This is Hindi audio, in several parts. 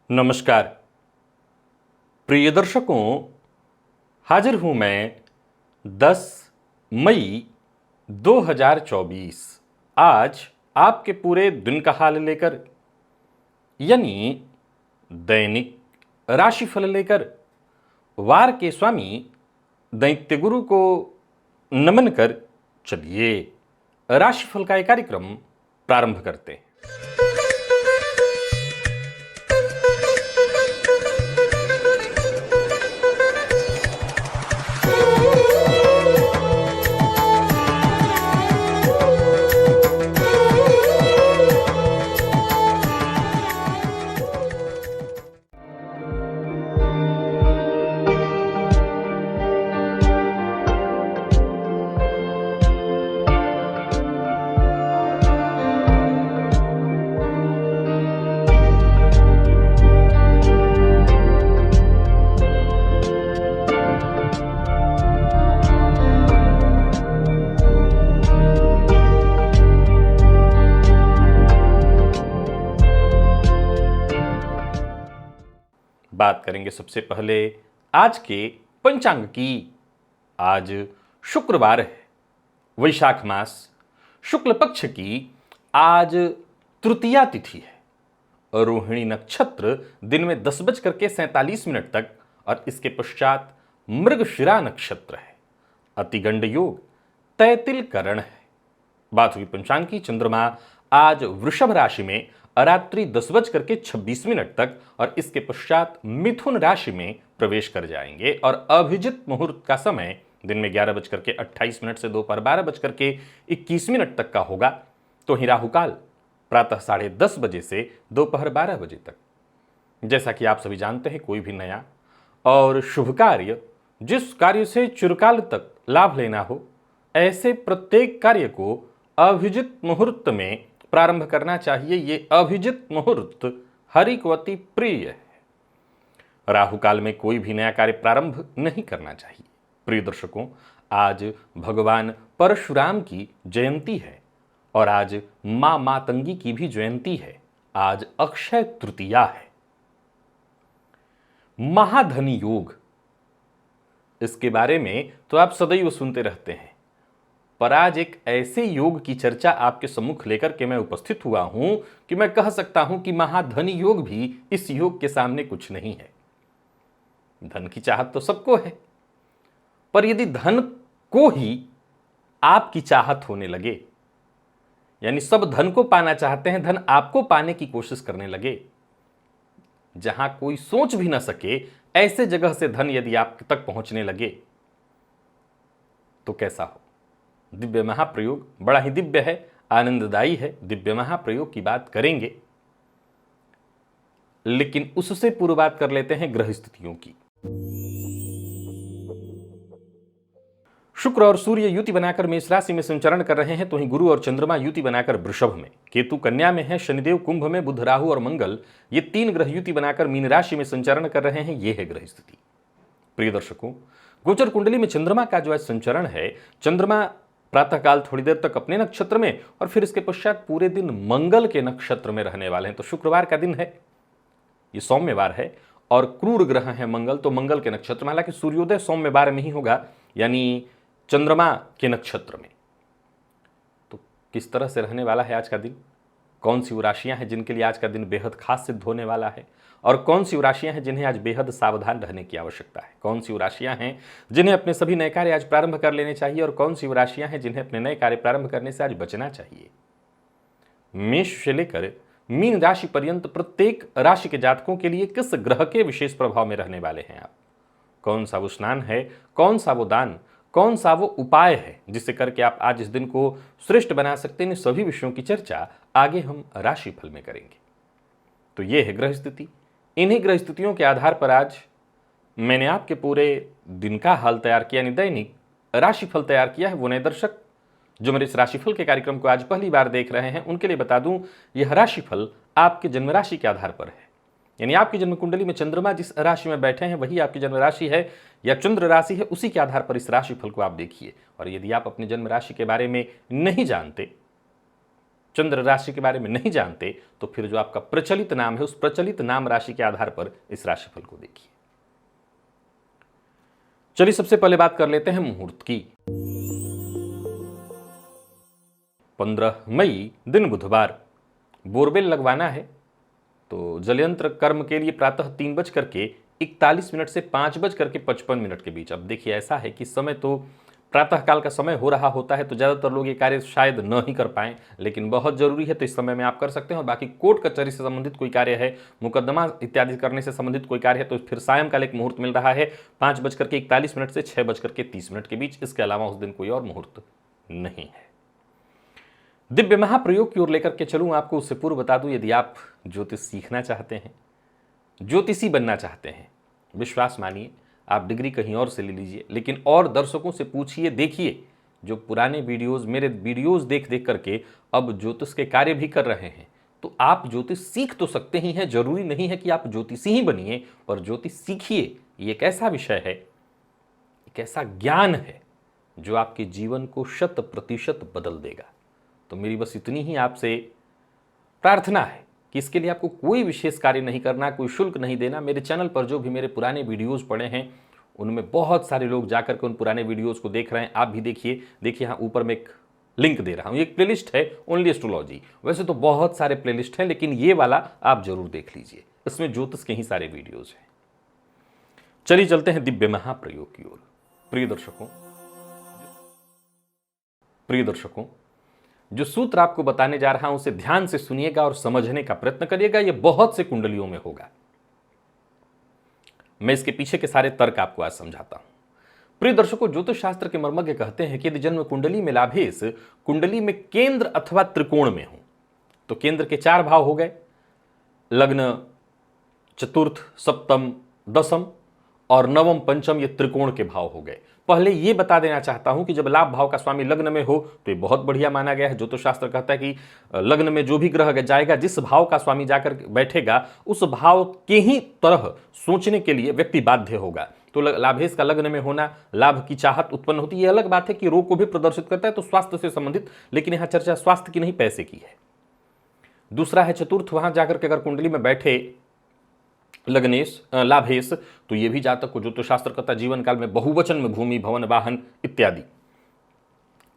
नमस्कार प्रिय दर्शकों, हाजिर हूं मैं 10 मई 2024 आज आपके पूरे दिन का हाल लेकर, यानी दैनिक राशिफल लेकर वार के स्वामी दैत्य गुरु को नमन कर चलिए राशिफल का एक कार्यक्रम प्रारंभ करते हैं। बात करेंगे सबसे पहले आज के पंचांग की। आज शुक्रवार है, वैशाख मास शुक्ल पक्ष की आज तृतीया तिथि है। रोहिणी नक्षत्र दिन में 10:47 तक और इसके पश्चात मृगशिरा नक्षत्र है। अतिगंड योग तैतिल करण है। बात हुई पंचांग की। चंद्रमा आज वृषभ राशि में रात्रि 10:26 तक और इसके पश्चात मिथुन राशि में प्रवेश कर जाएंगे और अभिजित मुहूर्त का समय दिन में 11:28 से दोपहर 12:21 तक का होगा। तो ही राहुकाल प्रातः 10:30 बजे से दोपहर 12 बजे तक। जैसा कि आप सभी जानते हैं, कोई भी नया और शुभ कार्य, जिस कार्य से चिरकाल तक लाभ लेना हो, ऐसे प्रत्येक कार्य को अभिजित मुहूर्त में प्रारंभ करना चाहिए। ये अभिजित मुहूर्त हरि को अति प्रिय है। राहु काल में कोई भी नया कार्य प्रारंभ नहीं करना चाहिए। प्रिय दर्शकों, आज भगवान परशुराम की जयंती है और आज मां मातंगी की भी जयंती है। आज अक्षय तृतीया है। महाधन योग, इसके बारे में तो आप सदैव सुनते रहते हैं, पर आज एक ऐसे योग की चर्चा आपके सम्मुख लेकर के मैं उपस्थित हुआ हूं कि मैं कह सकता हूं कि महाधन योग भी इस योग के सामने कुछ नहीं है। धन की चाहत तो सबको है, पर यदि धन को ही आपकी चाहत होने लगे, यानी सब धन को पाना चाहते हैं, धन आपको पाने की कोशिश करने लगे, जहां कोई सोच भी ना सके, ऐसे जगह से धन यदि आप तक पहुंचने लगे, तो कैसा हो। दिव्य महाप्रयोग बड़ा ही दिव्य है, आनंददायी है। दिव्य महाप्रयोग की बात करेंगे, लेकिन उससे पूर्व बात कर लेते हैं ग्रह स्थितियों की। शुक्र और सूर्य युति बनाकर मेष राशि में संचरण कर रहे हैं, तो ही गुरु और चंद्रमा युति बनाकर वृषभ में, केतु कन्या में है, शनिदेव कुंभ में, बुध राहु और मंगल ये 3 ग्रह युति बनाकर मीन राशि में संचरण कर रहे हैं। ये है ग्रह स्थिति। प्रिय दर्शकों, गोचर कुंडली में चंद्रमा का जो आज संचरण है, चंद्रमा प्रातःकाल थोड़ी देर तक अपने नक्षत्र में और फिर इसके पश्चात पूरे दिन मंगल के नक्षत्र में रहने वाले हैं। तो शुक्रवार का दिन है, ये सौम्यवार है और क्रूर ग्रह है मंगल, तो मंगल के नक्षत्र में, हालांकि सूर्योदय सौम्यवार में ही होगा, यानी चंद्रमा के नक्षत्र में। तो किस तरह से रहने वाला है आज का दिन, कौन सी वो राशियां हैं जिनके लिए आज का दिन बेहद खास सिद्ध होने वाला है, और कौन सी वो राशियां हैं जिन्हें आज बेहद सावधान रहने की आवश्यकता है, कौन सी वो राशियां हैं जिन्हें अपने सभी नए कार्य आज प्रारंभ कर लेने चाहिए, और कौन सी वो राशियां हैं जिन्हें अपने नए कार्य प्रारंभ करने से आज बचना चाहिए। मेष से लेकर मीन राशि पर्यंत प्रत्येक राशि के जातकों के लिए किस ग्रह के विशेष प्रभाव में रहने वाले हैं आप, कौन सा वो स्नान है, कौन सा वो दान, कौन सा वो उपाय है जिससे करके आप आज इस दिन को श्रेष्ठ बना सकते हैं। इन सभी विषयों की चर्चा आगे हम राशिफल में करेंगे। तो ये है ग्रह स्थिति। इन्हीं ग्रह स्थितियों के आधार पर आज मैंने आपके पूरे दिन का हाल तैयार किया, यानी दैनिक राशिफल तैयार किया है। वो नए दर्शक जो मेरे इस राशिफल के कार्यक्रम को आज पहली बार देख रहे हैं, उनके लिए बता दूं, यह राशिफल आपके जन्म राशि के आधार पर है। यानी आपकी जन्म कुंडली में चंद्रमा जिस राशि में बैठे हैं वही आपकी जन्म राशि है या चंद्र राशि है, उसी के आधार पर इस राशिफल को आप देखिए। और यदि आप अपनी जन्म राशि के बारे में नहीं जानते चंद्र राशि के बारे में नहीं जानते तो फिर जो आपका प्रचलित नाम है उस प्रचलित नाम राशि के आधार पर इस राशिफल को देखिए। चलिए सबसे पहले बात कर लेते हैं मुहूर्त की। 15 मई दिन बुधवार, बोरवेल लगवाना है तो जलयंत्र कर्म के लिए प्रातः 3:41 से 5:55 के बीच। अब देखिए ऐसा है कि समय तो प्रातःकाल का समय हो रहा होता है तो ज़्यादातर लोग ये कार्य शायद न ही कर पाएं, लेकिन बहुत जरूरी है तो इस समय में आप कर सकते हैं। और बाकी कोर्ट कचहरी से संबंधित कोई कार्य है, मुकदमा इत्यादि करने से संबंधित कोई कार्य है तो फिर सायंकाल एक मुहूर्त मिल रहा है 5:41 से 6:30 के बीच। इसके अलावा उस दिन कोई और मुहूर्त नहीं है। दिव्य महाप्रयोग की ओर लेकर के चलूँ आपको, उससे पूर्व बता दूं यदि आप ज्योतिष सीखना चाहते हैं, ज्योतिषी बनना चाहते हैं, विश्वास मानिए आप डिग्री कहीं और से ले लीजिए, लेकिन और दर्शकों से पूछिए, देखिए जो पुराने वीडियोस, मेरे वीडियोस देख देख करके अब ज्योतिष के कार्य भी कर रहे हैं, तो आप ज्योतिष सीख तो सकते ही हैं। जरूरी नहीं है कि आप ज्योतिषी ही बनिए, पर ज्योतिष सीखिए। ये एक ऐसा विषय है, एक ऐसा ज्ञान है जो आपके जीवन को 100% बदल देगा। तो मेरी बस इतनी ही आपसे प्रार्थना है कि इसके लिए आपको कोई विशेष कार्य नहीं करना, कोई शुल्क नहीं देना। मेरे चैनल पर जो भी मेरे पुराने वीडियोस पड़े हैं उनमें बहुत सारे लोग जाकर के उन पुराने वीडियोस को देख रहे हैं। आप भी देखिए, यहाँ ऊपर में एक लिंक दे रहा हूँ, एक प्लेलिस्ट है ओनली एस्ट्रोलॉजी। वैसे तो बहुत सारे प्लेलिस्ट हैं लेकिन ये वाला आप जरूर देख लीजिए, इसमें ज्योतिष के ही सारे वीडियोज हैं। चलिए चलते हैं दिव्य महाप्रयोग की ओर। प्रिय दर्शकों, जो सूत्र आपको बताने जा रहा हूं उसे ध्यान से सुनिएगा और समझने का प्रयत्न करिएगा। यह बहुत से कुंडलियों में होगा। मैं इसके पीछे के सारे तर्क आपको आज समझाता हूं। प्रिय दर्शकों, ज्योतिष शास्त्र के मर्मज्ञ कहते हैं कि यदि जन्म कुंडली में लाभेश कुंडली में केंद्र अथवा त्रिकोण में हो, तो केंद्र के 4 भाव हो गए, लग्न, चतुर्थ, सप्तम, दसम और नवम, पंचम, ये त्रिकोण के भाव हो गए। पहले ये बता देना चाहता हूं कि जब लाभ भाव का स्वामी लग्न में हो तो ये बहुत बढ़िया माना गया है। ज्योतिष शास्त्र कहता है कि लग्न में जो भी ग्रह जाएगा, जिस भाव का स्वामी जाकर बैठेगा उस भाव के ही तरह सोचने के लिए व्यक्ति बाध्य होगा। तो लाभेश का लग्न में होना, लाभ की चाहत उत्पन्न होती है। ये अलग बात है कि रोग को भी प्रदर्शित करता है, तो स्वास्थ्य से संबंधित, लेकिन यहां चर्चा स्वास्थ्य की नहीं पैसे की है। दूसरा है चतुर्थ, वहां जाकर के अगर कुंडली में बैठे लग्नेश लाभेश, तो ये भी जातक को ज्योतिष शास्त्र कहता जीवन काल में बहुवचन में भूमि, भवन, वाहन इत्यादि।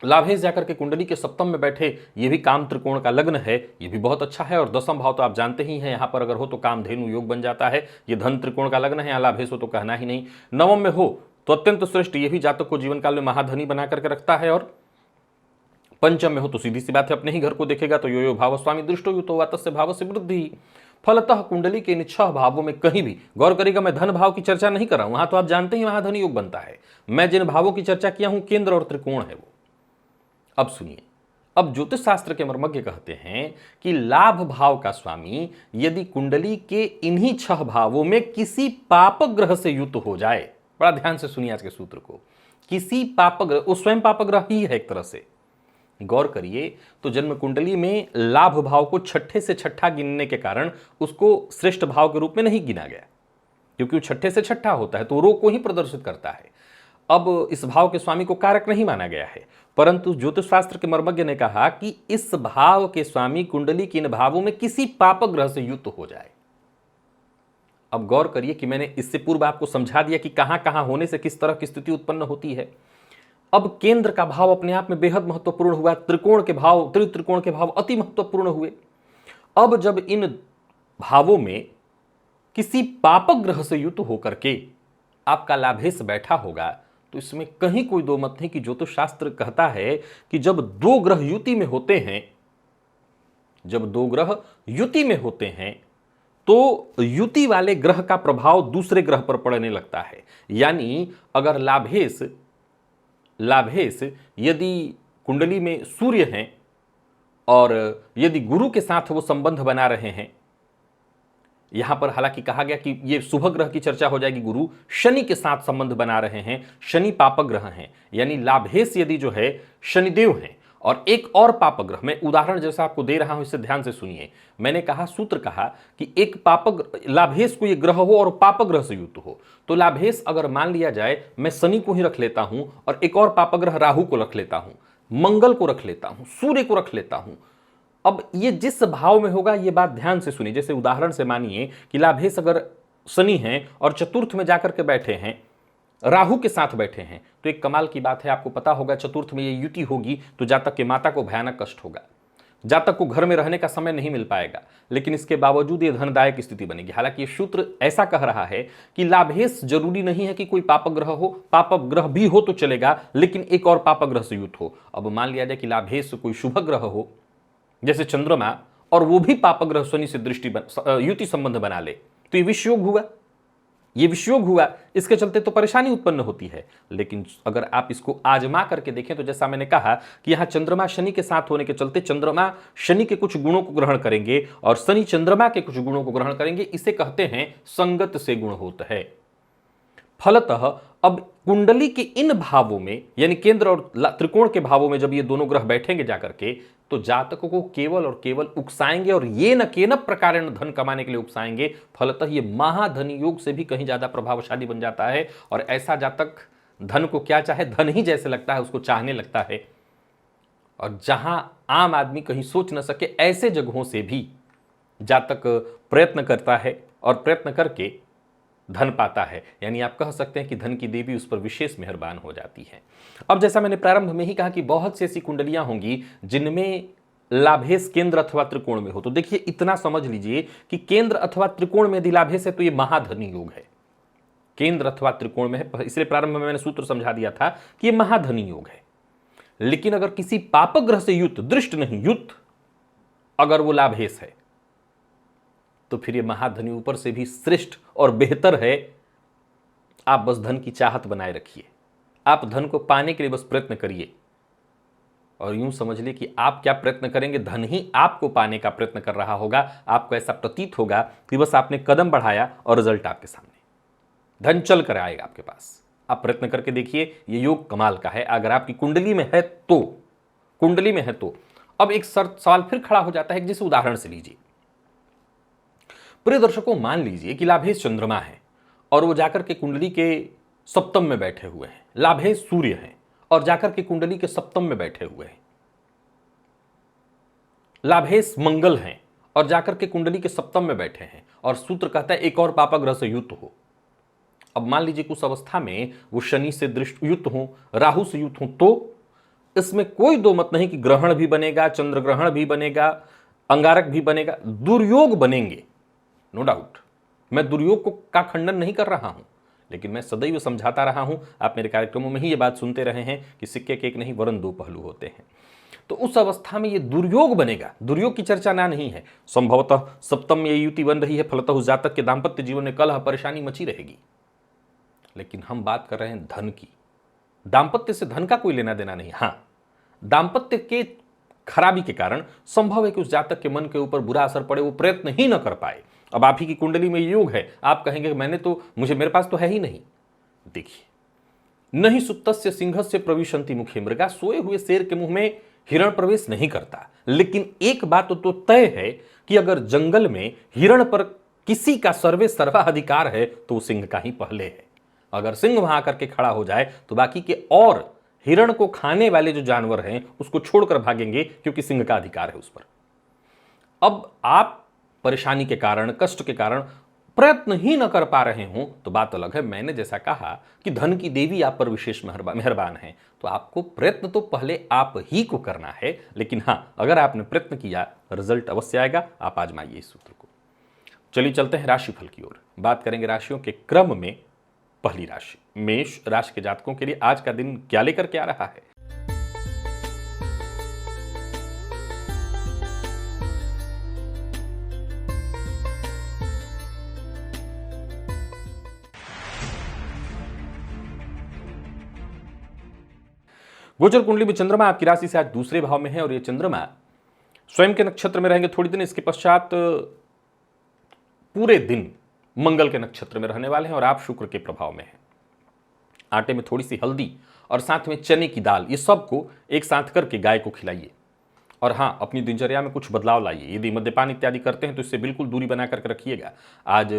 लाभेश जाकर के कुंडली के सप्तम में बैठे, ये भी काम त्रिकोण का लग्न है, ये भी बहुत अच्छा है। और दसम भाव तो आप जानते ही हैं, यहां पर अगर हो तो कामधेनु योग बन जाता है। ये धन त्रिकोण का लग्न है, यहाँ लाभेश हो तो कहना ही नहीं। नवम में हो तो अत्यंत श्रेष्ठ, ये भी जातक को जीवन काल में महाधनी बना करके रखता है। और पंचम में हो तो सीधी सी बात है अपने ही घर को देखेगा, तो यो यो भाव स्वामी दृष्टो युतो वा तस्य भाव से वृद्धि। फलतः कुंडली के इन 6 भावों में कहीं भी, गौर करेगा मैं धन भाव की चर्चा नहीं कर रहा हूं, वहां तो आप जानते ही वहां धन योग बनता है। मैं जिन भावों की चर्चा किया हूं केंद्र और त्रिकोण है वो। अब सुनिए, अब ज्योतिष शास्त्र के मर्मज्ञ कहते हैं कि लाभ भाव का स्वामी यदि कुंडली के इन्हीं 6 भावों में किसी पाप ग्रह से युक्त हो जाए, बड़ा ध्यान से सुनिए आज के सूत्र को, किसी पाप ग्रह, वो स्वयं पाप ग्रह ही है एक तरह से। गौर करिए तो जन्म कुंडली में लाभ भाव को 6ठे से 6ठा गिनने के कारण उसको श्रेष्ठ भाव के रूप में नहीं गिना गया, क्योंकि वो 6ठे से 6ठा होता है तो रोग को ही प्रदर्शित करता है। अब इस भाव के स्वामी को कारक नहीं माना गया है, परंतु ज्योतिष शास्त्र के मर्मज्ञ ने कहा कि इस भाव के स्वामी कुंडली के इन भावों में किसी पाप ग्रह से युक्त हो जाए। अब गौर करिए कि मैंने इससे पूर्व आपको समझा दिया कि कहां कहां होने से किस तरह की स्थिति उत्पन्न होती है। अब केंद्र का भाव अपने आप में बेहद महत्वपूर्ण हुआ, त्रिकोण के भाव, त्रिकोण के भाव अति महत्वपूर्ण हुए। अब जब इन भावों में किसी पापक ग्रह से युक्त होकर के आपका लाभेश बैठा होगा, तो इसमें कहीं कोई दो मत नहीं कि ज्योतिष शास्त्र कहता है कि जब 2 ग्रह युति में होते हैं, जब 2 ग्रह युति में होते हैं तो युति वाले ग्रह का प्रभाव दूसरे ग्रह पर पड़ने लगता है। यानी अगर लाभेश यदि कुंडली में सूर्य हैं और यदि गुरु के साथ वो संबंध बना रहे हैं, यहां पर हालांकि कहा गया कि ये शुभ ग्रह की चर्चा हो जाएगी, गुरु शनि के साथ संबंध बना रहे हैं, शनि पापक ग्रह हैं, यानी लाभेश यदि जो है शनिदेव हैं और एक और पापक ग्रह, मैं उदाहरण जैसा आपको दे रहा हूं इसे ध्यान से सुनिए। मैंने कहा, सूत्र कहा कि एक पापक लाभेश को ये ग्रह हो और पापक ग्रह से युक्त हो, तो लाभेश अगर मान लिया जाए मैं शनि को ही रख लेता हूं और एक और पापक ग्रह राहु को रख लेता हूं, मंगल को रख लेता हूं, सूर्य को रख लेता हूं अब ये जिस भाव में होगा ये बात ध्यान से सुनिए। जैसे उदाहरण से मानिए कि लाभेश अगर शनि हैं और चतुर्थ में जाकर के बैठे हैं, राहु के साथ बैठे हैं, तो एक कमाल की बात है। आपको पता होगा चतुर्थ में ये युति होगी तो जातक के माता को भयानक कष्ट होगा, जातक को घर में रहने का समय नहीं मिल पाएगा, लेकिन इसके बावजूद ये धनदायक स्थिति बनेगी। हालांकि ये सूत्र ऐसा कह रहा है कि लाभेश जरूरी नहीं है कि कोई पाप ग्रह हो, पाप ग्रह भी हो तो चलेगा, लेकिन एक और पाप ग्रह से युक्त हो। अब मान लिया जाए कि लाभेश कोई शुभ ग्रह हो जैसे चंद्रमा, और वो भी पाप ग्रह शनि से युति संबंध बना ले, तो ये विषयोग हुआ, ये विषयोग हुआ, इसके चलते तो परेशानी उत्पन्न होती है। लेकिन अगर आप इसको आजमा करके देखें तो जैसा मैंने कहा कि यहां चंद्रमा शनि के साथ होने के चलते चंद्रमा शनि के कुछ गुणों को ग्रहण करेंगे और शनि चंद्रमा के कुछ गुणों को ग्रहण करेंगे। इसे कहते हैं संगत से गुण होता है। फलतः अब कुंडली के इन भावों में यानी केंद्र और त्रिकोण के भावों में जब ये दोनों ग्रह बैठेंगे जाकर के, तो जातकों को केवल और केवल उकसाएंगे और ये न केन प्रकार धन कमाने के लिए उकसाएंगे। फलतः ये महाधन योग से भी कहीं ज्यादा प्रभावशाली बन जाता है। और ऐसा जातक धन को क्या चाहे, धन ही जैसे लगता है उसको चाहने लगता है। और जहां आम आदमी कहीं सोच न सके ऐसे जगहों से भी जातक प्रयत्न करता है और प्रयत्न करके धन पाता है। यानी आप कह सकते हैं कि धन की देवी उस पर विशेष मेहरबान हो जाती है। अब जैसा मैंने प्रारंभ में ही कहा कि बहुत सी ऐसी कुंडलियां होंगी जिनमें लाभेश केंद्र अथवा त्रिकोण में हो। तो देखिए इतना समझ लीजिए कि केंद्र अथवा त्रिकोण में यदि लाभेश है तो यह महाधनी योग है। केंद्र अथवा त्रिकोण में है, इसलिए प्रारंभ में मैंने सूत्र समझा दिया था कि यह महाधनी योग है। लेकिन अगर किसी पापग्रह से युक्त, दृष्ट नहीं युक्त, अगर वो लाभेश है तो फिर ये महाधनी ऊपर से भी श्रेष्ठ और बेहतर है। आप बस धन की चाहत बनाए रखिए, आप धन को पाने के लिए बस प्रयत्न करिए और यूं समझ लिए कि आप क्या प्रयत्न करेंगे, धन ही आपको पाने का प्रयत्न कर रहा होगा। आपको ऐसा प्रतीत होगा कि बस आपने कदम बढ़ाया और रिजल्ट आपके सामने, धन चल कर आएगा आपके पास। आप प्रयत्न करके देखिए, ये योग कमाल का है अगर आपकी कुंडली में है तो। कुंडली में है तो अब एक सवाल फिर खड़ा हो जाता है, जैसे उदाहरण से लीजिए। प्रिय दर्शकों, मान लीजिए कि लाभेश चंद्रमा है और वो जाकर के कुंडली के सप्तम में बैठे हुए हैं। लाभेश सूर्य हैं और जाकर के कुंडली के सप्तम में बैठे हुए हैं। लाभेश मंगल हैं और जाकर के कुंडली के सप्तम में बैठे हैं। और सूत्र कहता है एक और पापग्रह से युक्त हो। अब मान लीजिए कुछ अवस्था में वो शनि से दृष्ट युक्त हो, राहु से युक्त हो, तो इसमें कोई दो मत नहीं कि ग्रहण भी बनेगा, चंद्र ग्रहण भी बनेगा, अंगारक भी बनेगा, दुर्योग बनेंगे, नो डाउट। मैं दुर्योग का खंडन नहीं कर रहा हूं, लेकिन मैं सदैव समझाता रहा हूं, आप मेरे कार्यक्रमों में ही ये बात सुनते रहे हैं कि सिक्के के एक नहीं वरन दो पहलू होते हैं। तो उस अवस्था में ये दुर्योग बनेगा, दुर्योग की चर्चा ना नहीं है। संभवतः सप्तम में ये युति बन रही है, फलतः उस जातक के दाम्पत्य जीवन में कलह परेशानी मची रहेगी। लेकिन हम बात कर रहे हैं धन की। दाम्पत्य से धन का कोई लेना देना नहीं। हां, दाम्पत्य के खराबी के कारण संभव है कि उस जातक के मन के ऊपर बुरा असर पड़े, वो प्रयत्न ही न कर पाए। अब आप ही की कुंडली में योग है, आप कहेंगे मेरे पास तो है ही नहीं। देखिए, नहीं सुप्तस्य सिंहस्य प्रविशन्ति मुखे मृगा, सोए हुए शेर के मुंह में हिरण प्रवेश नहीं करता। लेकिन एक बात तो तय है कि अगर जंगल में हिरण पर किसी का सर्वाधिकार है तो वो सिंह का ही पहले है। अगर सिंह वहां आकर के खड़ा हो जाए तो बाकी के और हिरण को खाने वाले जो जानवर हैं उसको छोड़कर भागेंगे, क्योंकि सिंह का अधिकार है उस पर। अब आप परेशानी के कारण, कष्ट के कारण प्रयत्न ही न कर पा रहे हो तो बात अलग है। मैंने जैसा कहा कि धन की देवी आप पर विशेष मेहरबान है, तो आपको प्रयत्न तो पहले आप ही को करना है। लेकिन हां, अगर आपने प्रयत्न किया रिजल्ट अवश्य आएगा। आप आजमाइए इस सूत्र को। चलिए चलते हैं राशिफल की ओर। बात करेंगे राशियों के क्रम में। पहली राशि मेष राशि के जातकों के लिए आज का दिन क्या लेकर के आ रहा है। गोचर कुंडली में चंद्रमा आपकी राशि से आज दूसरे भाव में है और ये चंद्रमा स्वयं के नक्षत्र में रहेंगे थोड़ी दिन, इसके पश्चात पूरे दिन मंगल के नक्षत्र में रहने वाले हैं और आप शुक्र के प्रभाव में हैं। आटे में थोड़ी सी हल्दी और साथ में चने की दाल, ये सबको एक साथ करके गाय को खिलाइए। और हाँ, अपनी दिनचर्या में कुछ बदलाव लाइए। यदि मद्यपान इत्यादि करते हैं तो इससे बिल्कुल दूरी बना करके रखिएगा। आज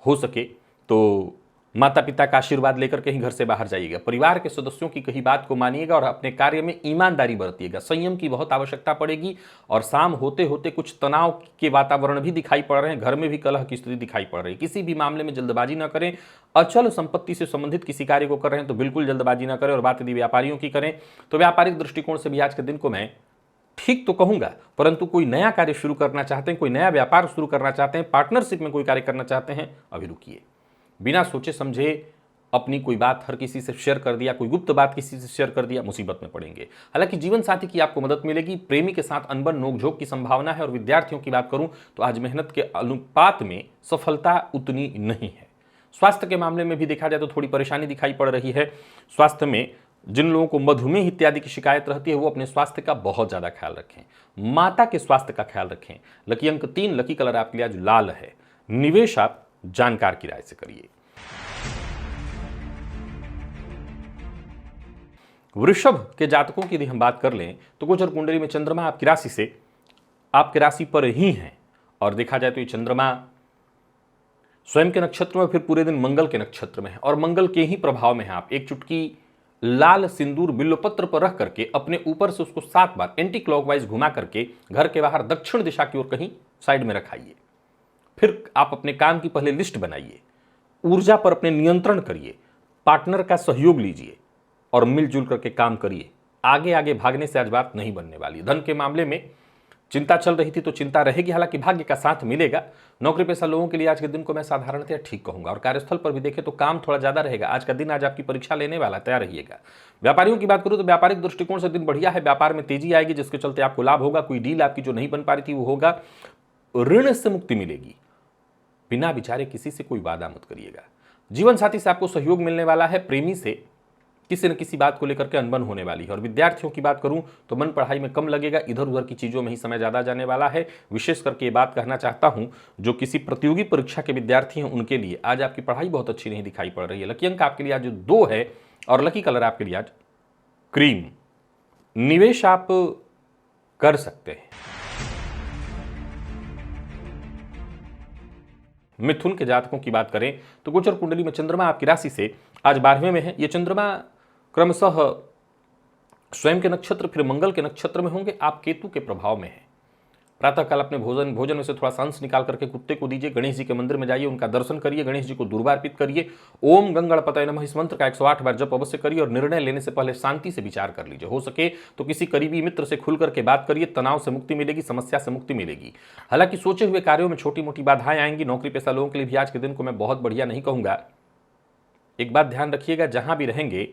हो सके तो माता पिता का आशीर्वाद लेकर कहीं घर से बाहर जाइएगा, परिवार के सदस्यों की कही बात को मानिएगा और अपने कार्य में ईमानदारी बरतिएगा। संयम की बहुत आवश्यकता पड़ेगी और शाम होते होते कुछ तनाव के वातावरण भी दिखाई पड़ रहे हैं, घर में भी कलह की स्थिति दिखाई पड़ रही है। किसी भी मामले में जल्दबाजी न करें। अचल संपत्ति से संबंधित किसी कार्य को कर रहे हैं तो बिल्कुल जल्दबाजी न करें। और बात यदि व्यापारियों की करें तो व्यापारिक दृष्टिकोण से भी आज के दिन को मैं ठीक तो कहूंगा, परंतु कोई नया कार्य शुरू करना चाहते हैं, कोई नया व्यापार शुरू करना चाहते हैं, पार्टनरशिप में कोई कार्य करना चाहते हैं, अभी रुकिए। बिना सोचे समझे अपनी कोई बात हर किसी से शेयर कर दिया, कोई गुप्त बात किसी से शेयर कर दिया, मुसीबत में पड़ेंगे। हालांकि जीवन साथी की आपको मदद मिलेगी, प्रेमी के साथ अनबन नोकझोंक की संभावना है। और विद्यार्थियों की बात करूं तो आज मेहनत के अनुपात में सफलता उतनी नहीं है। स्वास्थ्य के मामले में भी देखा जाए तो थोड़ी परेशानी दिखाई पड़ रही है। स्वास्थ्य में जिन लोगों को मधुमेह इत्यादि की शिकायत रहती है वो अपने स्वास्थ्य का बहुत ज्यादा ख्याल रखें। माता के स्वास्थ्य का ख्याल रखें। लकी अंक 3, लकी कलर आपके लिए आज लाल है। निवेश आप जानकार की राय से करिए। वृषभ के जातकों की यदि हम बात कर लें तो गोचर कुंडली में चंद्रमा आपकी राशि से आपके राशि पर ही है। और देखा जाए तो ये चंद्रमा स्वयं के नक्षत्र में, फिर पूरे दिन मंगल के नक्षत्र में है और मंगल के ही प्रभाव में है। आप एक चुटकी लाल सिंदूर बिल्वपत्र पर रख करके अपने ऊपर से उसको 7 बार एंटी क्लॉकवाइज घुमा करके घर के बाहर दक्षिण दिशा की ओर कहीं साइड में रखाइए। फिर आप अपने काम की पहले लिस्ट बनाइए, ऊर्जा पर अपने नियंत्रण करिए, पार्टनर का सहयोग लीजिए और मिलजुल करके काम करिए। आगे आगे भागने से आज बात नहीं बनने वाली। धन के मामले में चिंता चल रही थी तो चिंता रहेगी, हालांकि भाग्य का साथ मिलेगा। नौकरी पेशा लोगों के लिए आज के दिन को मैं साधारणतः ठीक कहूंगा। और कार्यस्थल पर भी देखें तो काम थोड़ा ज्यादा रहेगा। आज का दिन आज आपकी परीक्षा लेने वाला, तैयार रहिएगा। व्यापारियों की बात करूं तो व्यापारिक दृष्टिकोण से दिन बढ़िया है। व्यापार में तेजी आएगी जिसके चलते आपको लाभ होगा। कोई डील आपकी जो नहीं बन पा रही थी वो होगा। ऋण से मुक्ति मिलेगी। बिना विचारे किसी से कोई वादा मत करिएगा। जीवन साथी से आपको सहयोग मिलने वाला है। प्रेमी से किसी न किसी बात को लेकर के अनबन होने वाली है। और विद्यार्थियों की बात करूं तो मन पढ़ाई में कम लगेगा, इधर उधर की चीजों में ही समय ज्यादा जाने वाला है। विशेष करके ये बात कहना चाहता हूं जो किसी प्रतियोगी परीक्षा के विद्यार्थी हैं उनके लिए आज आपकी पढ़ाई बहुत अच्छी नहीं दिखाई पड़ रही है। लकी अंक आपके लिए आज 2 है और लकी कलर आपके लिए आज क्रीम। निवेश आप कर सकते हैं। मिथुन के जातकों की बात करें तो गोचर कुंडली में चंद्रमा आपकी राशि से आज 12वें में है। ये चंद्रमा क्रमशः स्वयं के नक्षत्र फिर मंगल के नक्षत्र में होंगे। आप केतु के प्रभाव में हैं। प्रातःकाल अपने भोजन में से थोड़ा सा अंश निकाल करके कुत्ते को दीजिए। गणेश जी के मंदिर में जाइए, उनका दर्शन करिए, गणेश जी को दूर्वा अर्पित करिए। ओम गंगणपतये नमः इस मंत्र का 108 बार जप अवश्य करिए। और निर्णय लेने से पहले शांति से विचार कर लीजिए। हो सके तो किसी करीबी मित्र से खुल करके बात करिए। तनाव से मुक्ति मिलेगी, समस्या से मुक्ति मिलेगी। हालांकि सोचे हुए कार्यों में छोटी मोटी बाधाएं आएंगी। नौकरी पेशा लोगों के लिए भी आज के दिन को मैं बहुत बढ़िया नहीं कहूंगा। एक बात ध्यान रखिएगा, जहां भी रहेंगे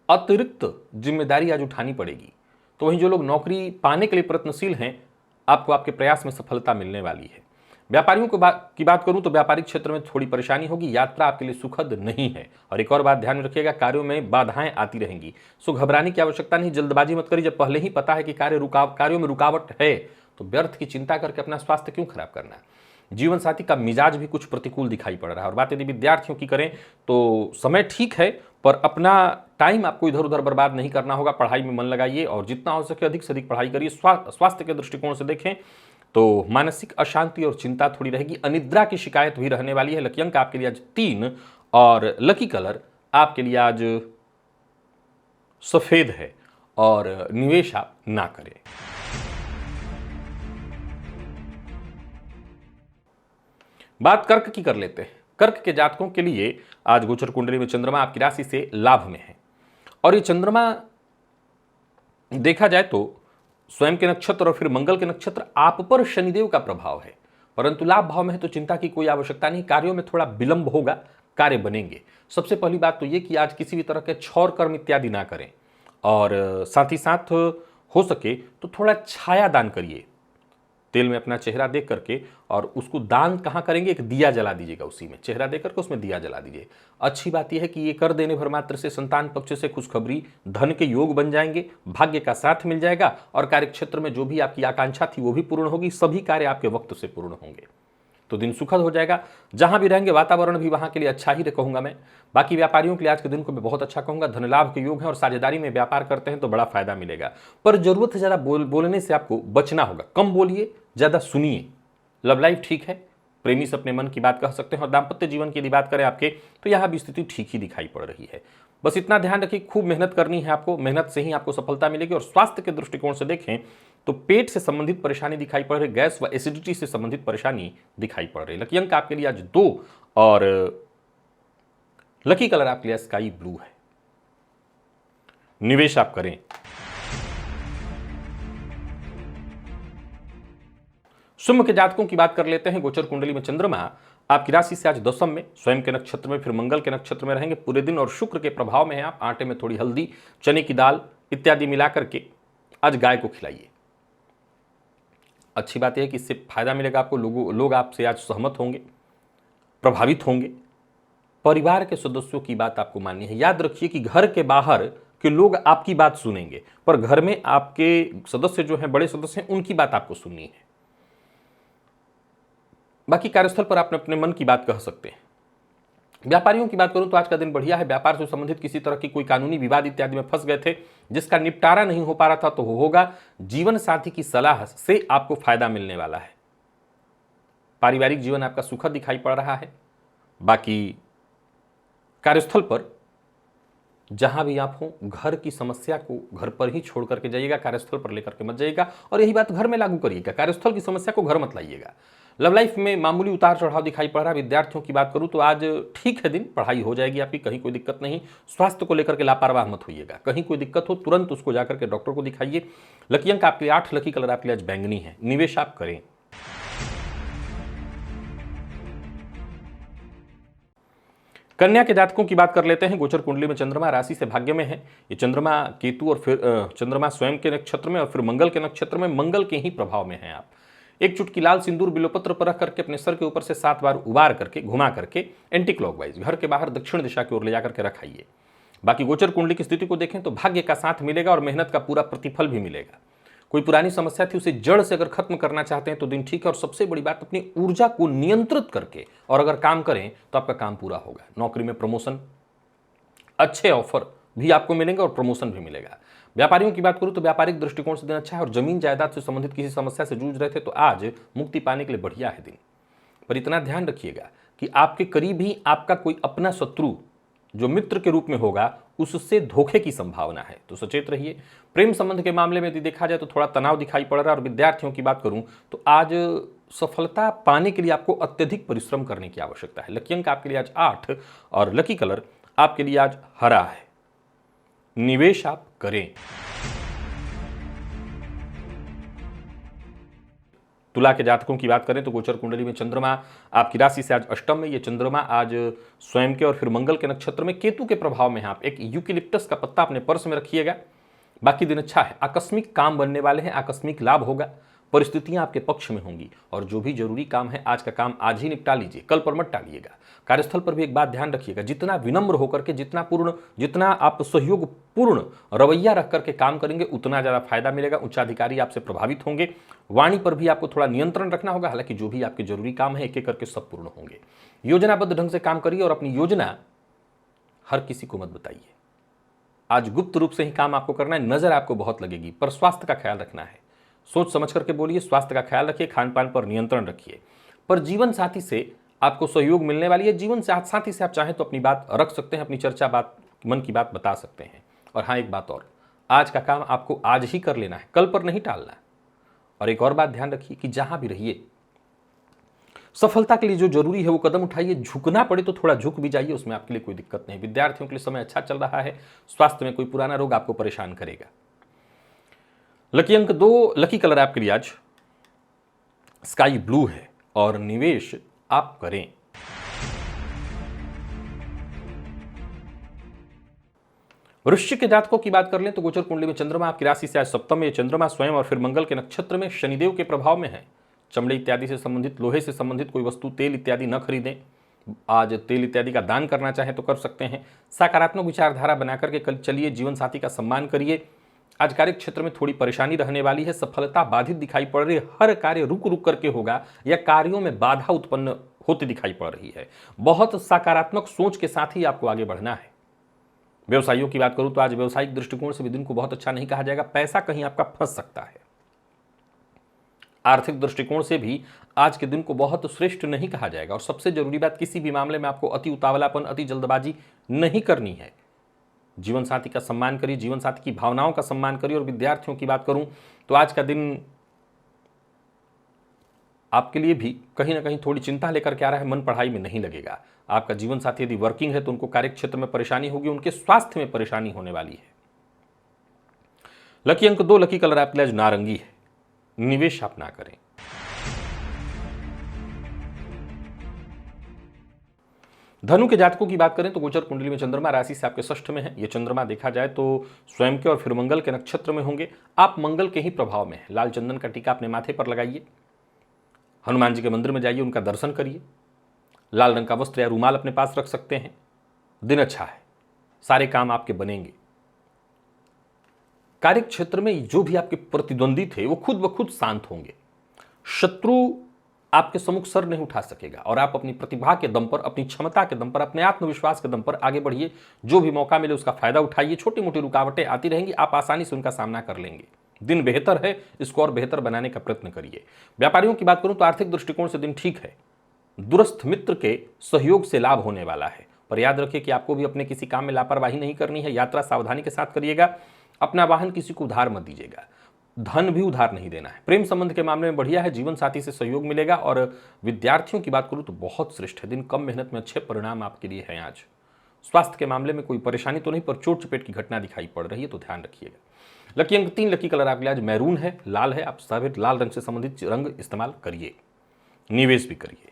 अतिरिक्त जिम्मेदारी आज उठानी पड़ेगी। तो वहीं जो लोग नौकरी पाने के लिए प्रयत्नशील हैं आपको आपके प्रयास में सफलता मिलने वाली है। व्यापारियों की बात करूं तो व्यापारिक क्षेत्र में थोड़ी परेशानी होगी। यात्रा आपके लिए सुखद नहीं है। और एक और बात ध्यान में रखिएगा, कार्यों में बाधाएं आती रहेंगी। सो घबराने की आवश्यकता नहीं, जल्दबाजी मत करिए। जब पहले ही पता है कि कार्यों में रुकावट है तो व्यर्थ की चिंता करके अपना स्वास्थ्य क्यों खराब करना। जीवन साथी का मिजाज भी कुछ प्रतिकूल दिखाई पड़ रहा है। और बात यदि विद्यार्थियों की करें तो समय ठीक है, पर अपना टाइम आपको इधर उधर बर्बाद नहीं करना होगा। पढ़ाई में मन लगाइए और जितना हो सके अधिक से अधिक पढ़ाई करिए। स्वास्थ्य के दृष्टिकोण से देखें तो मानसिक अशांति और चिंता थोड़ी रहेगी। अनिद्रा की शिकायत भी रहने वाली है। लकी अंक आपके लिए आज 3 और लकी कलर आपके लिए आज सफेद है। और निवेश आप ना करें। बात कर्क की कर लेते हैं। कर्क के जातकों के लिए आज गोचर कुंडली में चंद्रमा आपकी राशि से लाभ में है। और ये चंद्रमा देखा जाए तो स्वयं के नक्षत्र और फिर मंगल के नक्षत्र आप पर शनिदेव का प्रभाव है, परंतु लाभ भाव में है तो चिंता की कोई आवश्यकता नहीं। कार्यों में थोड़ा विलंब होगा, कार्य बनेंगे। सबसे पहली बात तो ये कि आज किसी भी तरह के छौर कर्म इत्यादि ना करें। और साथ ही साथ हो सके तो थोड़ा छाया दान करिए। तेल में अपना चेहरा देख करके, और उसको दान कहाँ करेंगे, एक दिया जला दीजिएगा। उसी में चेहरा देख करके उसमें दिया जला दीजिए। अच्छी बात यह है कि ये कर देने भर मात्र से संतान पक्ष से खुशखबरी, धन के योग बन जाएंगे, भाग्य का साथ मिल जाएगा। और कार्यक्षेत्र में जो भी आपकी आकांक्षा थी वो भी पूर्ण होगी। सभी कार्य आपके वक्त से पूर्ण होंगे तो दिन सुखद हो जाएगा। जहां भी रहेंगे वातावरण भी वहां के लिए अच्छा ही कहूंगा मैं। बाकी व्यापारियों के लिए आज के दिन को मैं बहुत अच्छा कहूंगा। धन लाभ के योग है और साझेदारी में व्यापार करते हैं तो बड़ा फायदा मिलेगा। पर जरूरत से ज्यादा बोलने से आपको बचना होगा। कम बोलिए, ज्यादा सुनिए। लव लाइफ ठीक है, प्रेमी से अपने मन की बात कह सकते हैं। और दाम्पत्य जीवन की यदि बात करें आपके, तो यहाँ भी स्थिति ठीक ही दिखाई पड़ रही है। बस इतना ध्यान रखिए, खूब मेहनत करनी है आपको, मेहनत से ही आपको सफलता मिलेगी। और स्वास्थ्य के दृष्टिकोण से देखें तो पेट से संबंधित परेशानी दिखाई पड़ रही, गैस व एसिडिटी से संबंधित परेशानी दिखाई पड़ रही। लकी अंक आपके लिए आज 2 और लकी कलर आपके लिए स्काई ब्लू है। निवेश आप करें। सिंह के जातकों की बात कर लेते हैं। गोचर कुंडली में चंद्रमा आपकी राशि से आज दशम में, स्वयं के नक्षत्र में, फिर मंगल के नक्षत्र में रहेंगे पूरे दिन और शुक्र के प्रभाव में है। आप आटे में थोड़ी हल्दी, चने की दाल इत्यादि मिलाकर के आज गाय को खिलाइए। अच्छी बात यह है कि इससे फायदा मिलेगा आपको, लोग आपसे आज सहमत होंगे, प्रभावित होंगे। परिवार के सदस्यों की बात आपको माननी है। याद रखिए कि घर के बाहर के लोग आपकी बात सुनेंगे, पर घर में आपके सदस्य जो हैं, बड़े सदस्य हैं, उनकी बात आपको सुननी है। बाकी कार्यस्थल पर आप अपने मन की बात कह सकते हैं। व्यापारियों की बात करूं तो आज का दिन बढ़िया है। व्यापार से संबंधित किसी तरह की कोई कानूनी विवाद इत्यादि में फंस गए थे, जिसका निपटारा नहीं हो पा रहा था, तो होगा। जीवन साथी की सलाह से आपको फायदा मिलने वाला है। पारिवारिक जीवन आपका सुखद दिखाई पड़ रहा है। बाकी कार्यस्थल पर जहां भी आप हो, घर की समस्या को घर पर ही छोड़ करके जाइएगा, कार्यस्थल पर लेकर के मत जाइएगा। और यही बात घर में लागू करिएगा, कार्यस्थल की समस्या को घर मत लाइएगा। लव लाइफ में मामूली उतार चढ़ाव दिखाई पड़ रहा है। विद्यार्थियों की बात करूं तो आज ठीक है दिन, पढ़ाई हो जाएगी आपकी, कहीं कोई दिक्कत नहीं। स्वास्थ्य को लेकर के लापरवाह मत होइएगा, कहीं कोई दिक्कत हो तुरंत उसको जाकर के डॉक्टर को दिखाइए। लकी अंक आपके 8, लकी कलर आपके लिए आज बैंगनी है। निवेश आप करें। कन्या के जातकों की बात कर लेते हैं। गोचर कुंडली में चंद्रमा राशि से भाग्य में है। ये चंद्रमा केतु और फिर चंद्रमा स्वयं के नक्षत्र में और फिर मंगल के नक्षत्र में, मंगल के ही प्रभाव में हैं आप। एक चुटकी लाल सिंदूर बिलोपत्र पर रख करके अपने सर के ऊपर से 7 बार उबार करके, घुमा करके एंटी क्लॉकवाइज घर के बाहर दक्षिण दिशा की ओर ले जाकर के रखाइए। बाकी गोचर कुंडली की स्थिति को देखें तो भाग्य का साथ मिलेगा और मेहनत का पूरा प्रतिफल भी मिलेगा। कोई पुरानी समस्या थी, उसे जड़ से अगर खत्म करना चाहते हैं तो दिन ठीक है। और सबसे बड़ी बात, अपनी ऊर्जा को नियंत्रित करके और अगर काम करें तो आपका काम पूरा होगा। नौकरी में प्रमोशन, अच्छे ऑफर भी आपको मिलेंगे और प्रमोशन भी मिलेगा। व्यापारियों की बात करूं तो व्यापारिक दृष्टिकोण से दिन अच्छा है। और जमीन जायदाद से संबंधित किसी समस्या से जूझ रहे थे तो आज मुक्ति पाने के लिए बढ़िया है दिन। पर इतना ध्यान रखिएगा कि आपके करीब ही आपका कोई अपना शत्रु जो मित्र के रूप में होगा, उससे धोखे की संभावना है, तो सचेत रहिए। प्रेम संबंध के मामले में यदि देखा जाए तो थोड़ा तनाव दिखाई पड़ रहा है। और विद्यार्थियों की बात करूं तो आज सफलता पाने के लिए आपको अत्यधिक परिश्रम करने की आवश्यकता है। लकी अंक आपके लिए आज 8 और लकी कलर आपके लिए आज हरा है। निवेश आप करें। तुला के जातकों की बात करें तो गोचर कुंडली में चंद्रमा आपकी राशि से आज अष्टम में। ये चंद्रमा आज स्वयं के और फिर मंगल के नक्षत्र में, केतु के प्रभाव में है। आप एक यूकेलिप्टस का पत्ता अपने पर्स में रखिएगा। बाकी दिन अच्छा है। आकस्मिक काम बनने वाले हैं, आकस्मिक लाभ होगा, परिस्थितियां आपके पक्ष में होंगी। और जो भी जरूरी काम है, आज का काम आज ही निपटा लीजिए, कल पर मत टालिएगा। कार्यस्थल पर भी एक बात ध्यान रखिएगा, जितना विनम्र होकर के, जितना आप सहयोग पूर्ण रवैया रख करके काम करेंगे, उतना ज़्यादा फायदा मिलेगा। उच्चाधिकारी आपसे प्रभावित होंगे। वाणी पर भी आपको थोड़ा नियंत्रण रखना होगा। हालांकि जो भी आपके जरूरी काम है, एक एक करके सब पूर्ण होंगे। योजनाबद्ध ढंग से काम करिए और अपनी योजना हर किसी को मत बताइए। आज गुप्त रूप से ही काम आपको करना है। नजर आपको बहुत लगेगी, पर स्वास्थ्य का ख्याल रखना है। सोच समझ करके बोलिए, स्वास्थ्य का ख्याल रखिए, खान पान पर नियंत्रण रखिए। पर जीवन साथी से आपको सहयोग मिलने वाली है। जीवन साथी से आप चाहें तो अपनी बात रख सकते हैं, अपनी चर्चा, बात, मन की बात बता सकते हैं। और हाँ, एक बात और, आज का काम आपको आज ही कर लेना है, कल पर नहीं टालना। और एक और बात ध्यान रखिए कि जहां भी रहिए, सफलता के लिए जो जरूरी है वो कदम उठाइए। झुकना पड़े तो थोड़ा झुक भी जाइए, उसमें आपके लिए कोई दिक्कत नहीं। विद्यार्थियों के लिए समय अच्छा चल रहा है। स्वास्थ्य में कोई पुराना रोग आपको परेशान करेगा। लकी अंक 2, लकी कलर आपके लिए आज स्काई ब्लू है और निवेश आप करें। वृश्चिक के जातकों की बात कर लें तो गोचर कुंडली में चंद्रमा आपकी राशि से आज सप्तम में। चंद्रमा स्वयं और फिर मंगल के नक्षत्र में, शनिदेव के प्रभाव में है। चमड़े इत्यादि से संबंधित, लोहे से संबंधित कोई वस्तु, तेल इत्यादि न खरीदें। आज तेल इत्यादि का दान करना चाहें तो कर सकते हैं। सकारात्मक विचारधारा बनाकर के कल चलिए। जीवन साथी का सम्मान करिए। आज कार्य क्षेत्र में थोड़ी परेशानी रहने वाली है। सफलता बाधित दिखाई पड़ रही है। हर कार्य रुक रुक करके होगा या कार्यों में बाधा उत्पन्न होती दिखाई पड़ रही है। बहुत सकारात्मक सोच के साथ ही आपको आगे बढ़ना है। व्यवसायियों की बात करूं तो आज व्यवसायिक दृष्टिकोण से भी दिन को बहुत अच्छा नहीं कहा जाएगा। पैसा कहीं आपका फंस सकता है। आर्थिक दृष्टिकोण से भी आज के दिन को बहुत श्रेष्ठ नहीं कहा जाएगा। और सबसे जरूरी बात, किसी भी मामले में आपको अति उतावलापन, अति जल्दबाजी नहीं करनी है। जीवन साथी का सम्मान करिए, जीवन साथी की भावनाओं का सम्मान करिए। और विद्यार्थियों की बात करूं तो आज का दिन आपके लिए भी कहीं ना कहीं थोड़ी चिंता लेकर के आ रहा है। मन पढ़ाई में नहीं लगेगा। आपका जीवन साथी यदि वर्किंग है तो उनको कार्य क्षेत्र में परेशानी होगी, उनके स्वास्थ्य में परेशानी होने वाली है। लकी अंक 2, लकी कलर आपके लिए आज नारंगी है। निवेश आप ना करें। धनु के जातकों की बात करें तो गोचर कुंडली में चंद्रमा राशि से आपके षष्ठ में है। ये चंद्रमा देखा जाए तो स्वयं के और फिर मंगल के नक्षत्र में होंगे। आप मंगल के ही प्रभाव में हैं। लाल चंदन का टीका अपने माथे पर लगाइए, हनुमान जी के मंदिर में जाइए, उनका दर्शन करिए। लाल रंग का वस्त्र या रूमाल अपने पास रख सकते हैं। दिन अच्छा है, सारे काम आपके बनेंगे। कार्य क्षेत्र में जो भी आपके प्रतिद्वंदी थे वो खुद ब खुद शांत होंगे। शत्रु आपके सम्मुख सर नहीं उठा सकेगा और आप अपनी प्रतिभा के दम पर, अपनी क्षमता के दम पर, अपने आत्मविश्वास के दम पर आगे बढ़िए। जो भी मौका मिले उसका फायदा उठाइए। छोटी मोटी रुकावटें आती रहेंगी, आप आसानी से उनका सामना कर लेंगे। दिन बेहतर है, इसको और बेहतर बनाने का प्रयत्न करिए। व्यापारियों की बात करूं तो आर्थिक दृष्टिकोण से दिन ठीक है। दूरस्थ मित्र के सहयोग से लाभ होने वाला है, पर याद रखिए कि आपको भी अपने किसी काम में लापरवाही नहीं करनी है। यात्रा सावधानी के साथ करिएगा। अपना वाहन किसी को उधार मत दीजिएगा। धन भी उधार नहीं देना है। प्रेम संबंध के मामले में बढ़िया है, जीवन साथी से सहयोग मिलेगा। और विद्यार्थियों की बात करूं तो बहुत श्रेष्ठ है दिन। कम मेहनत में अच्छे परिणाम आपके लिए हैं आज। स्वास्थ्य के मामले में कोई परेशानी तो नहीं, पर चोट चपेट की घटना दिखाई पड़ रही है, तो ध्यान रखिएगा। लकी अंक 3, लकी कलर आपके लिए आज मैरून है, लाल है। आप सभी लाल रंग से संबंधित रंग इस्तेमाल करिए, निवेश भी करिए।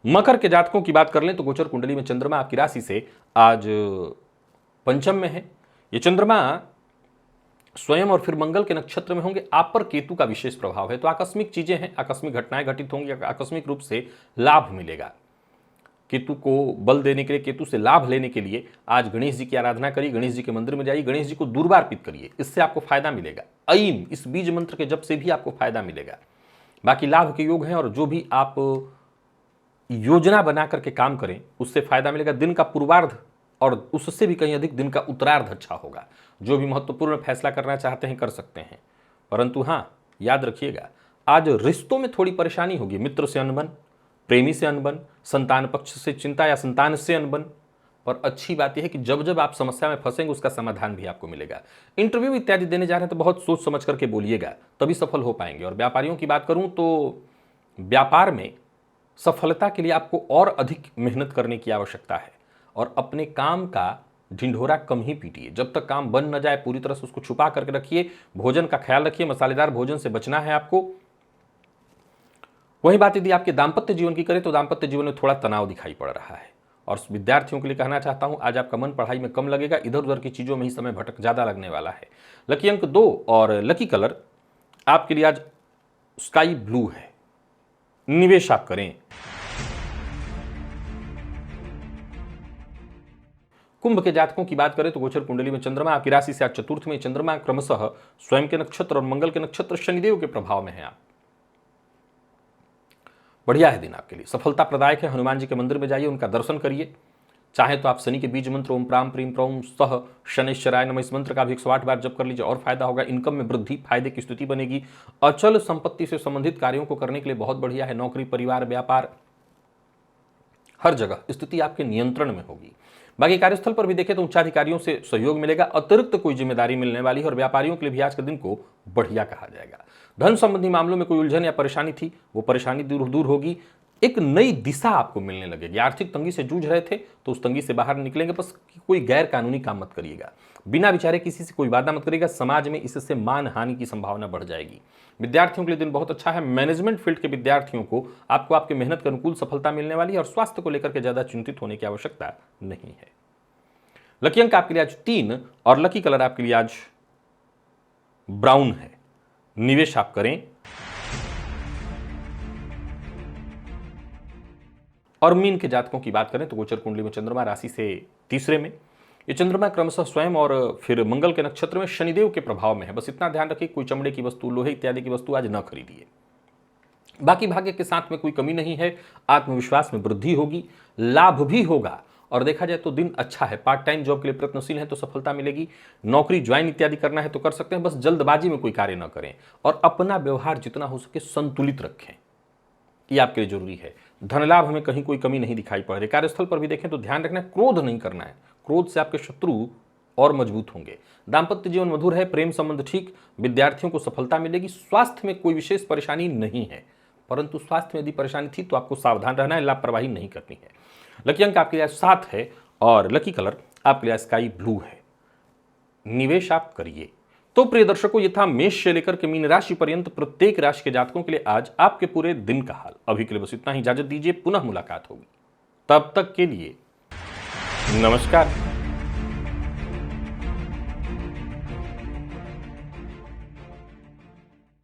मकर के जातकों की बात कर लें तो गोचर कुंडली में चंद्रमा आपकी राशि से आज पंचम में है। ये चंद्रमा स्वयं और फिर मंगल के नक्षत्र में होंगे। आप पर केतु का विशेष प्रभाव है, तो आकस्मिक चीजें हैं, आकस्मिक घटनाएं घटित होंगी, आकस्मिक रूप से लाभ मिलेगा। केतु को बल देने के लिए, केतु से लाभ लेने के लिए आज गणेश जी की आराधना करिए, गणेश जी के मंदिर में जाइए, गणेश जी को दूर्वा अर्पित करिए, इससे आपको फायदा मिलेगा। ऐम, इस बीज मंत्र के जप से भी आपको फायदा मिलेगा। बाकी लाभ के योग हैं और जो भी आप योजना बना करके काम करें उससे फायदा मिलेगा। दिन का पूर्वार्ध और उससे भी कहीं अधिक दिन का उत्तरार्ध अच्छा होगा। जो भी महत्वपूर्ण फैसला करना चाहते हैं कर सकते हैं, परंतु हाँ याद रखिएगा आज रिश्तों में थोड़ी परेशानी होगी। मित्र से अनबन, प्रेमी से अनबन, संतान पक्ष से चिंता या संतान से अनबन। पर अच्छी बात यह है कि जब जब आप समस्या में फंसेंगे उसका समाधान भी आपको मिलेगा। इंटरव्यू इत्यादि देने जा रहे हैं तो बहुत सोच समझ करके बोलिएगा, तभी सफल हो पाएंगे। और व्यापारियों की बात करूं तो व्यापार में सफलता के लिए आपको और अधिक मेहनत करने की आवश्यकता है और अपने काम का ढिंढोरा कम ही पीटिए। जब तक काम बन न जाए पूरी तरह से उसको छुपा करके रखिए। भोजन का ख्याल रखिए, मसालेदार भोजन से बचना है आपको। वही बात यदि आपके दाम्पत्य जीवन की करें तो दाम्पत्य जीवन में थोड़ा तनाव दिखाई पड़ रहा है। और विद्यार्थियों के लिए कहना चाहता हूं आज आपका मन पढ़ाई में कम लगेगा, इधर उधर की चीजों में ही समय भटक ज्यादा लगने वाला है। लकी अंक 2 और लकी कलर आपके लिए आज स्काई ब्लू है, निवेश आप करें। कुंभ के जातकों की बात करें तो गोचर कुंडली में चंद्रमा आपकी राशि से आज चतुर्थ में। चंद्रमा क्रमशः स्वयं के नक्षत्र और मंगल के नक्षत्र शनिदेव के प्रभाव में है। आप बढ़िया है दिन आपके लिए, सफलता प्रदायक है। हनुमान जी के मंदिर में जाइए, उनका दर्शन करिए। चाहे तो आप शनि के बीज मंत्र ओम प्राम प्रीम प्रौम सह शनैश्चराय नमः, इस मंत्र का भी 108 बार जप कर लीजिए और फायदा होगा। इनकम में वृद्धि, फायदे की स्थिति बनेगी। अचल संपत्ति से संबंधित कार्यों को करने के लिए बहुत बढ़िया है। नौकरी, परिवार, व्यापार, हर जगह स्थिति आपके नियंत्रण में होगी। बाकी कार्यस्थल पर भी देखें तो उच्चाधिकारियों से सहयोग मिलेगा, अतिरिक्त कोई जिम्मेदारी मिलने वाली है और व्यापारियों के लिए भी आज के दिन को बढ़िया कहा जाएगा। धन संबंधी मामलों में कोई उलझन या परेशानी थी वो परेशानी दूर होगी। एक नई दिशा आपको मिलने लगेगी। आर्थिक तंगी से जूझ रहे थे तो उस तंगी से बाहर निकलेंगे। बस कोई गैर कानूनी काम मत करिएगा, बिना विचारे किसी से कोई वादा मत करिएगा। समाज में इससे मान हानि की संभावना बढ़ जाएगी। विद्यार्थियों के लिए दिन बहुत अच्छा है। मैनेजमेंट फील्ड के विद्यार्थियों को आपको आपके मेहनत के अनुकूल सफलता मिलने वाली है और स्वास्थ्य को लेकर के ज्यादा चिंतित होने की आवश्यकता नहीं है। लकी अंक आपके लिए आज 3 और लकी कलर आपके लिए आज ब्राउन है, निवेश आप करें। और मीन के जातकों की बात करें तो गोचर कुंडली में चंद्रमा राशि से तीसरे में। ये चंद्रमा क्रमशः स्वयं और फिर मंगल के नक्षत्र में शनिदेव के प्रभाव में है। बस इतना ध्यान रखिए कोई चमड़े की वस्तु, लोहे इत्यादि की वस्तु आज न खरीदिए। बाकी भाग्य के साथ में कोई कमी नहीं है। आत्मविश्वास में वृद्धि होगी, लाभ भी होगा और देखा जाए तो दिन अच्छा है। पार्ट टाइम जॉब के लिए प्रयत्नशील हैं तो सफलता मिलेगी। नौकरी ज्वाइन इत्यादि करना है तो कर सकते हैं, बस जल्दबाजी में कोई कार्य न करें और अपना व्यवहार जितना हो सके संतुलित रखें, ये आपके लिए जरूरी है। धन लाभ में कहीं कोई कमी नहीं दिखाई पड़ रही। कार्यस्थल पर भी देखें तो ध्यान रखना है, क्रोध नहीं करना है, क्रोध से आपके शत्रु और मजबूत होंगे। दाम्पत्य जीवन मधुर है, प्रेम संबंध ठीक, विद्यार्थियों को सफलता मिलेगी। स्वास्थ्य में कोई विशेष परेशानी नहीं है, परंतु स्वास्थ्य में यदि परेशानी थी तो आपको सावधान रहना है, लापरवाही नहीं करनी है। लकी अंक आपके लिए 7 है और लकी कलर आपके लिए स्काई ब्लू है। निवेश आप करिए। तो प्रिय दर्शकों, ये था मेष से लेकर के मीन राशि पर्यंत प्रत्येक राशि के जातकों के लिए आज आपके पूरे दिन का हाल। अभी के लिए बस इतना ही, इजाजत दीजिए, पुनः मुलाकात होगी। तब तक के लिए नमस्कार।